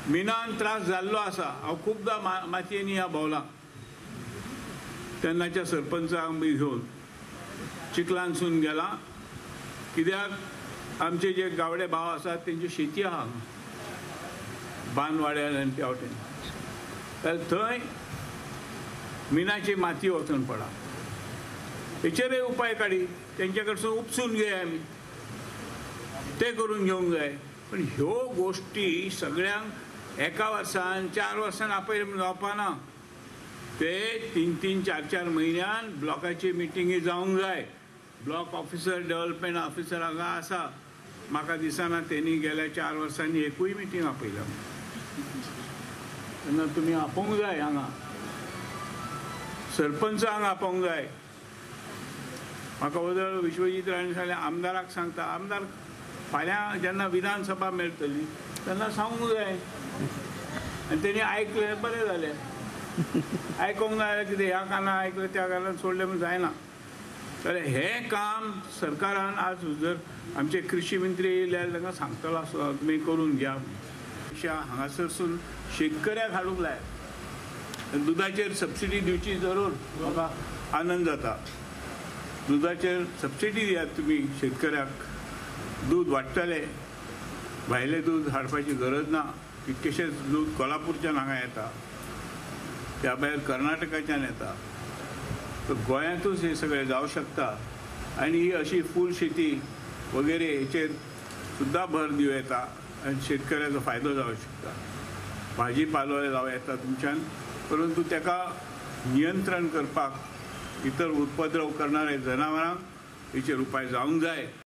मिनान त्रास जाल्लो आसा। हांव खूबदां मातयेनी ह्या भोंवलां, तेन्नाच्या सरपंचाक बी घेवन चिखलानसून गेलां, कित्याक आमचे जे गावडे भाव आसात तेंची शेती आहा बांदवाड्यार आनी त्या वटेन, जाल्यार थंय मिनाची माती वचून पडा। हेचेरय उपाय काडी, तेंचे कडसून उपसून घेया आमी, ते करून घेवंक जाय। पण ह्यो गोष्टी सगळ्यांक एका वर्सान 4 वर्सान आपयले जावपाना। ते 3-3, 4-4 म्हयन्यान ब्लॉकाची मिटिंगी जावंक जाय। ब्लॉक ऑफिसर, डेव्हलपमेंट ऑफिसर हांगा आसा, म्हाका दिसना तेणी गेल्या 4 वर्सांनी एकूय मिटींग आपयला। तेन्ना तुमी आपोवंक जाय, हांगा सरपंचांक आपोवंक जाय। म्हाका वदळ विश्वजीत राणे सांगलें, आमदाराक सांगता, आमदार फाल्यां जेन्ना विधानसभा मेळटली तेन्ना सांगूंक जाय। आनी तेणी आयकलें, बरें जालें। आयकोंक ना जाल्यार कितें, ह्या कानान आयकलें त्या कानान सोडलें म्हूण जायना। जाल्यार हें काम सरकारान आज जर आमचे कृषी मंत्री येयल्यार तांकां सांगतलो आसलो, तुमी करून घ्या। हांगासरसून शेतकऱ्याक हाडूंक लाय, दुधाचेर सबसिडी दिवची जरूर, म्हाका आनंद जाता। दुधाचेर सबसिडी दियात तुमी शेतकऱ्याक, दूध वाडटले, भायलें दूध हाडपाची गरज ना। कितकेशेच दूध कोल्हापूरच्यान हांगा येता, त्या भायर कर्नाटकाच्यान येता। तर गोंयांतूच हे सगळें जावं शकता। आनी ही अशी फूल शेती वगैरे हेचेर सुद्दां भर दिवं येता आनी शेतकऱ्याचो फायदो जावं शकता। भाजी पालो जावं येता तुमच्यान, परंतु तेका नियंत्रण करपाक इतर उपद्रव करणारे जनावरांक हेचेर उपाय जावंक जाय।